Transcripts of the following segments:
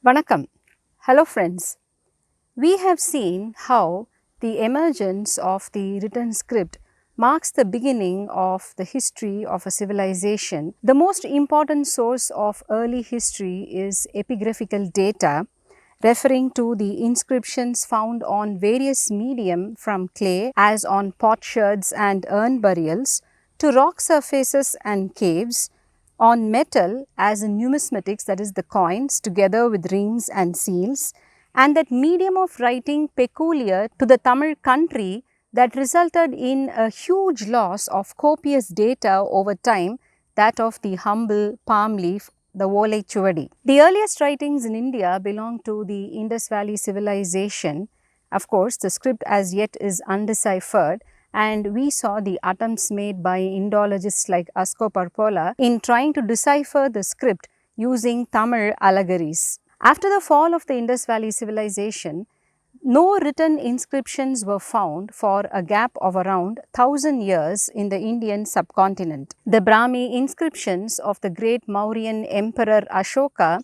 Vanakkam. Hello friends. We have seen how the emergence of the written script marks the beginning of the history of a civilization. The most important source of early history is epigraphical data, referring to the inscriptions found on various medium from clay as on potsherds and urn burials to rock surfaces and caves, on metal as in numismatics, that is the coins together with rings and seals, and that medium of writing peculiar to the Tamil country that resulted in a huge loss of copious data over time, that of the humble palm leaf, the Volai Chuvadi. The earliest writings in India belong to the Indus Valley civilization. Of course, the script as yet is undeciphered, and we saw the attempts made by Indologists like Ashoka in trying to decipher the script using Tamil allegories. After the fall of the Indus Valley civilization, no written inscriptions were found for a gap of around 1000 years in the Indian subcontinent. The Brahmi inscriptions of the great Mauryan Emperor Ashoka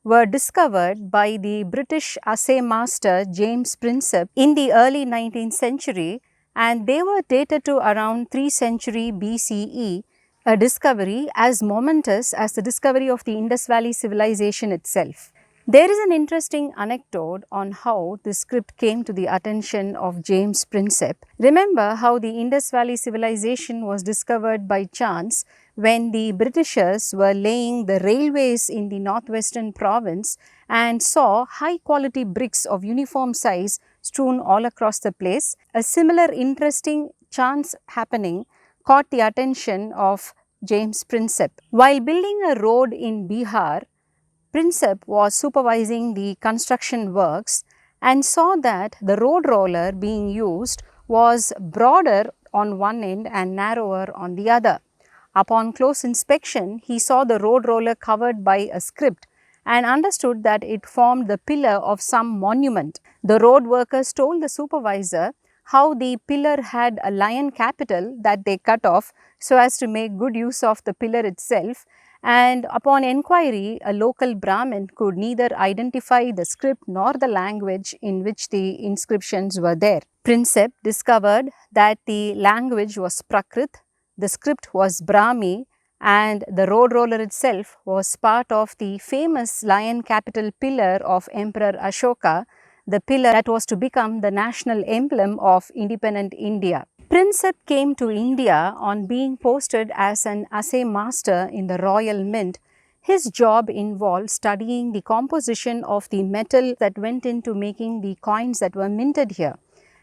were discovered by the British assay master James Prinsep in the early 19th century, and they were dated to around 3th century BCE, a discovery as momentous as the discovery of the Indus Valley civilization itself. There is an interesting anecdote on how this script came to the attention of James Prinsep. Remember how the Indus Valley civilization was discovered by chance when the Britishers were laying the railways in the northwestern province and saw high quality bricks of uniform size strewn all across the place. A similar interesting chance happening caught the attention of James Prinsep. While building a road in Bihar, Prinsep was supervising the construction works and saw that the road roller being used was broader on one end and narrower on the other. Upon close inspection, he saw the road roller covered by a script and understood that it formed the pillar of some monument. The road workers told the supervisor how the pillar had a lion capital that they cut off so as to make good use of the pillar itself, and upon enquiry, a local Brahmin could neither identify the script nor the language in which the inscriptions were there. Prinsep discovered that the language was Prakrit, the script was Brahmi, and the road roller itself was part of the famous lion capital pillar of Emperor Ashoka, the pillar that was to become the national emblem of independent India. Prinsep came to India on being posted as an assay master in the Royal Mint. His job involved studying the composition of the metal that went into making the coins that were minted here.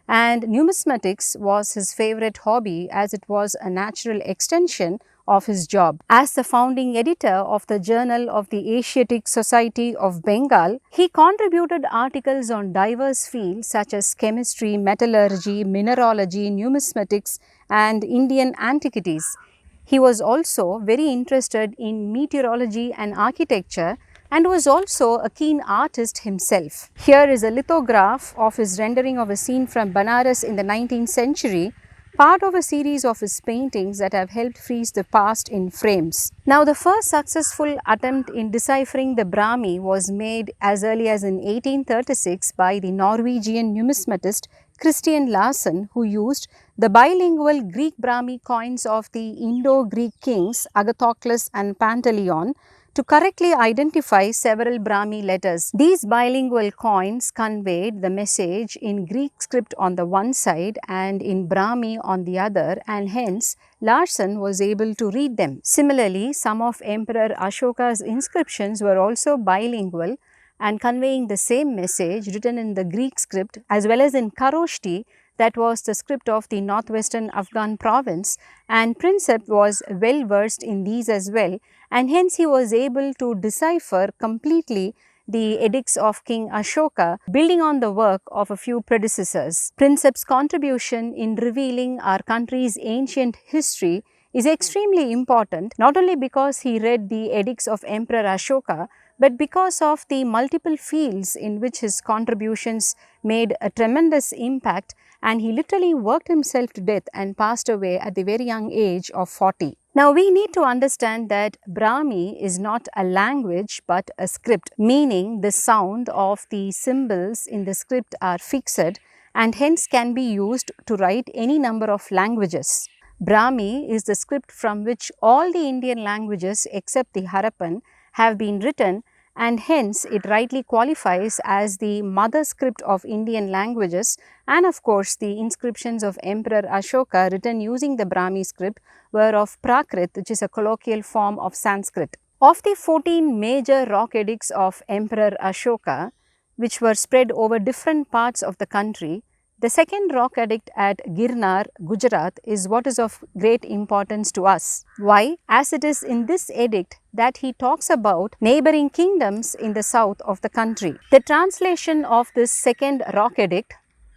And numismatics was his favorite hobby as it was a natural extension of his job. As the founding editor of the Journal of the Asiatic Society of Bengal, he contributed articles on diverse fields such as chemistry, metallurgy, mineralogy, numismatics, and Indian antiquities. He was also very interested in meteorology and architecture and was also a keen artist himself. Here is a lithograph of his rendering of a scene from Banaras in the 19th century, part of a series of his paintings that have helped freeze the past in frames. Now, the first successful attempt in deciphering the Brahmi was made as early as in 1836 by the Norwegian numismatist Christian Larsen, who used the bilingual Greek Brahmi coins of the Indo-Greek kings Agathocles and Pantaleon to correctly identify several Brahmi letters. These bilingual coins conveyed the message in Greek script on the one side and in Brahmi on the other, and hence Larsen was able to read them. Similarly, some of Emperor Ashoka's inscriptions were also bilingual and conveying the same message written in the Greek script as well as in Kharoshti, that was the script of the northwestern Afghan province, and Prinsep was well versed in these as well, and hence he was able to decipher completely the edicts of King Ashoka, building on the work of a few predecessors. Prinsep's contribution in revealing our country's ancient history is extremely important, not only because he read the edicts of Emperor Ashoka, but because of the multiple fields in which his contributions made a tremendous impact, and he literally worked himself to death and passed away at the very young age of 40. Now we need to understand that Brahmi is not a language but a script, meaning the sound of the symbols in the script are fixed and hence can be used to write any number of languages. Brahmi is the script from which all the Indian languages except the Harappan have been written, and hence it rightly qualifies as the mother script of Indian languages, and of course the inscriptions of Emperor Ashoka written using the Brahmi script were of Prakrit, which is a colloquial form of Sanskrit. Of the 14 major rock edicts of Emperor Ashoka, which were spread over different parts of the country, the second rock edict at Girnar, Gujarat is what is of great importance to us. Why? As it is in this edict that he talks about neighboring kingdoms in the south of the country. The translation of this second rock edict,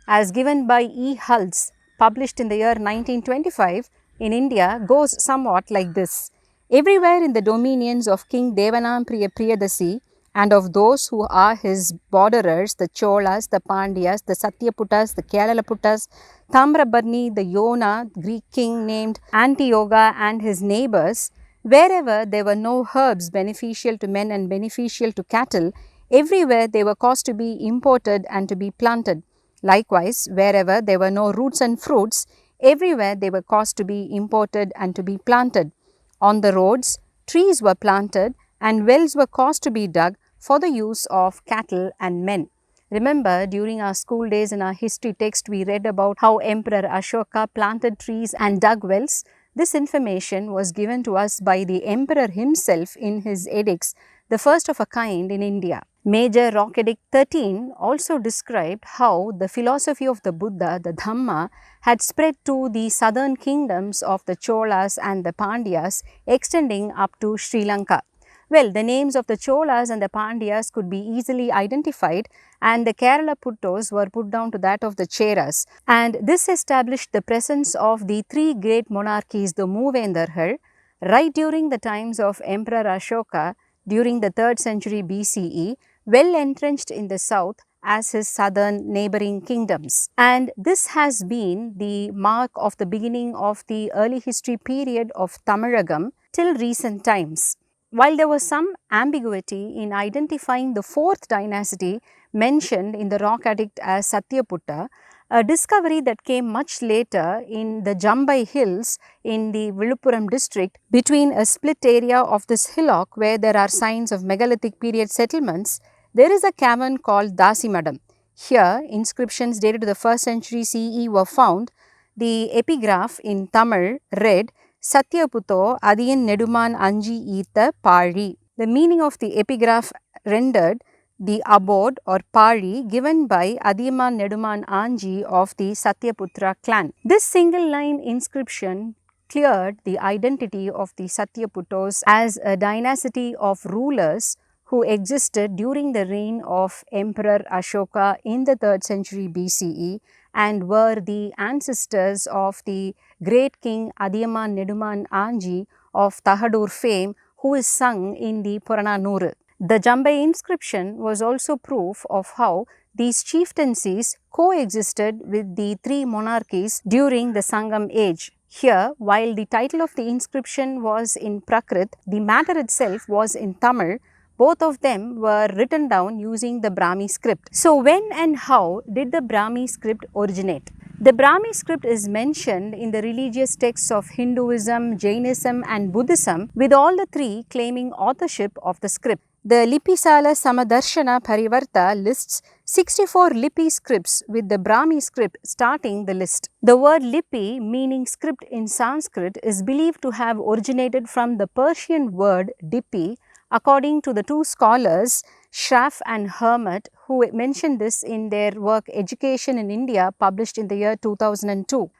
as given by E. Hulse, published in the year 1925 in India, goes somewhat like this. Everywhere in the dominions of King Devanampriya Priyadasi and of those who are his borderers, the Cholas, the Pandyas, the Satyaputas, the Keralaputas, Tamrabarni, the Yona, Greek king named Antioga and his neighbors, wherever there were no herbs beneficial to men and beneficial to cattle, everywhere they were caused to be imported and to be planted. Likewise, wherever there were no roots and fruits, everywhere they were caused to be imported and to be planted. On the roads, trees were planted and wells were caused to be dug for the use of cattle and men. Remember, during our school days in our history text, we read about how Emperor Ashoka planted trees and dug wells. This information was given to us by the emperor himself in his edicts, the first of a kind in India. Major Rock Edict 13 also described how the philosophy of the Buddha, the Dhamma, had spread to the southern kingdoms of the Cholas and the Pandyas, extending up to Sri Lanka. Well, the names of the Cholas and the Pandyas could be easily identified, and the Kerala Puttos were put down to that of the Cheras. And this established the presence of the three great monarchies, the Moovendargal, right during the times of Emperor Ashoka during the 3rd century BCE, well entrenched in the south as his southern neighboring kingdoms. And this has been the mark of the beginning of the early history period of Tamizham till recent times. While there was some ambiguity in identifying the 4th dynasty mentioned in the rock edict as Satyaputta, a discovery that came much later in the Jambai hills in the Viluppuram district between a split area of this hillock where there are signs of megalithic period settlements, there is a cavern called Dasimadam. Here, inscriptions dated to the 1st century CE were found. The epigraph in Tamil read, Satyaputto Adiyan Neduman Anji Eetha Pari. The meaning of the epigraph rendered the abode or pari given by Adiyaman Neduman Anji of the Satyaputra clan. This single line inscription cleared the identity of the Satyaputtos as a dynasty of rulers who existed during the reign of Emperor Ashoka in the 3rd century BCE and were the ancestors of the great king Adiyaman Neduman Anji of Tahadur fame, who is sung in the Purananuru. The Jambai inscription was also proof of how these chieftaincies coexisted with the three monarchies during the Sangam age. Here, while the title of the inscription was in Prakrit, the matter itself was in Tamil. Both of them were written down using the Brahmi script. So, when and how did the Brahmi script originate? The Brahmi script is mentioned in the religious texts of Hinduism, Jainism and Buddhism, with all the three claiming authorship of the script. The Lipisala Samadarshana Parivarta lists 64 Lipi scripts with the Brahmi script starting the list. The word Lipi, meaning script in Sanskrit, is believed to have originated from the Persian word Dipi, according to the two scholars Schraff and Hermit, who mentioned this in their work Education in India, published in the year 2002.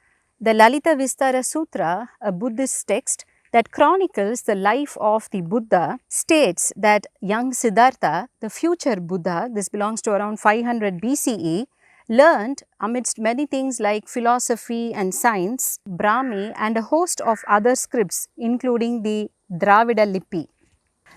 The Lalita Vistara Sutra, a Buddhist text that chronicles the life of the Buddha, states that young Siddhartha, the future Buddha, this belongs to around 500 BCE, learned amidst many things like philosophy and science, Brahmi and a host of other scripts, including the Dravida Lipi.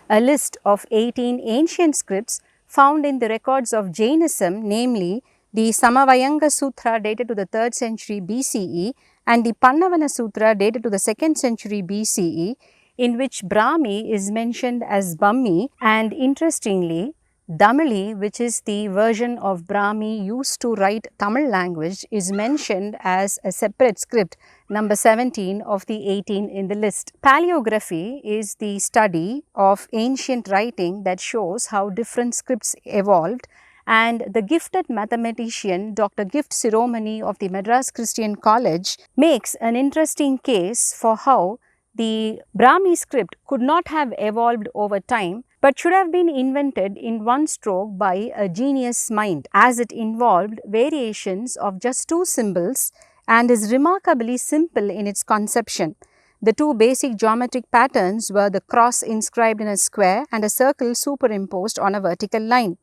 A list of 18 ancient scripts found in the records of Jainism, namely the Samavayanga Sutra dated to the 3rd century BCE and the Pannavana Sutra dated to the 2nd century BCE, in which Brahmi is mentioned as Bammi, and interestingly, Damali, which is the version of Brahmi used to write Tamil language, is mentioned as a separate script, number 17 of the 18 in the list. Paleography is the study of ancient writing that shows how different scripts evolved, and the gifted mathematician Dr. Gift Siromani of the Madras Christian College makes an interesting case for how the Brahmi script could not have evolved over time, but should have been invented in one stroke by a genius mind, as it involved variations of just 2 symbols and is remarkably simple in its conception. The 2 basic geometric patterns were the cross inscribed in a square and a circle superimposed on a vertical line.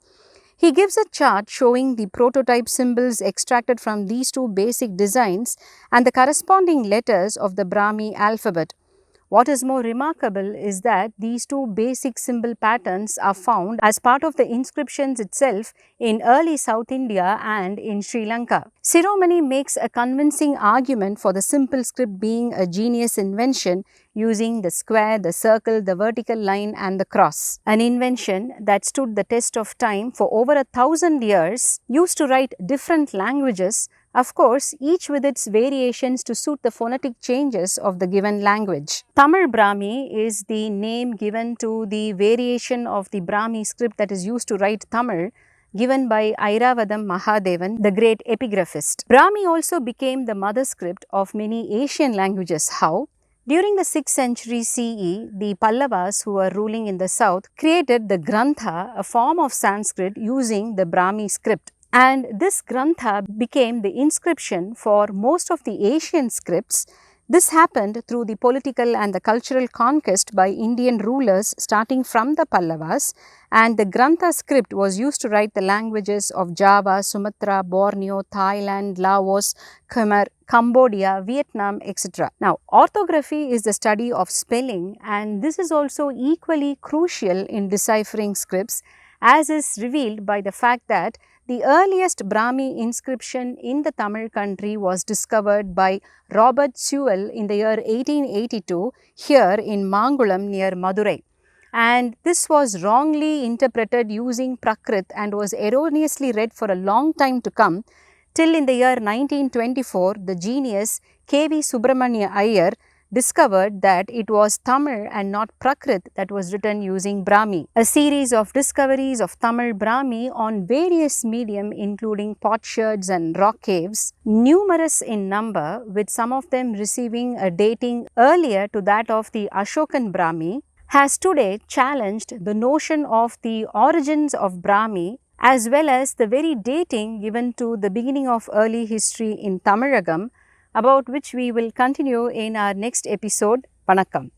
He gives a chart showing the prototype symbols extracted from these 2 basic designs and the corresponding letters of the Brahmi alphabet. What is more remarkable is that these 2 basic symbol patterns are found as part of the inscriptions itself in early South India and in Sri Lanka. Siromani makes a convincing argument for the simple script being a genius invention using the square, the circle, the vertical line and the cross. An invention that stood the test of time for over 1,000 years, used to write different languages, of course, each with its variations to suit the phonetic changes of the given language. Tamil Brahmi is the name given to the variation of the Brahmi script that is used to write Tamil, given by Airavadam Mahadevan, the great epigraphist. Brahmi also became the mother script of many Asian languages. How? During the 6th century CE, the Pallavas, who were ruling in the south, created the Grantha, a form of Sanskrit using the Brahmi script. And this Grantha became the inscription for most of the Asian scripts. This happened through the political and the cultural conquest by Indian rulers starting from the Pallavas, and the Grantha script was used to write the languages of Java, Sumatra, Borneo, Thailand, Laos, Khmer, Cambodia, Vietnam, etc. Now, orthography is the study of spelling, and this is also equally crucial in deciphering scripts, as is revealed by the fact that the earliest Brahmi inscription in the Tamil country was discovered by Robert Sewell in the year 1882 here in Mangulam near Madurai. And this was wrongly interpreted using Prakrit and was erroneously read for a long time to come, till in the year 1924 the genius K.V. Subramanya Iyer discovered that it was Tamil and not Prakrit that was written using Brahmi. A series of discoveries of Tamil Brahmi on various medium, including potsherds and rock caves, numerous in number, with some of them receiving a dating earlier to that of the Ashokan Brahmi, has today challenged the notion of the origins of Brahmi, as well as the very dating given to the beginning of early history in Tamilagam, about which we will continue in our next episode. Vanakkam.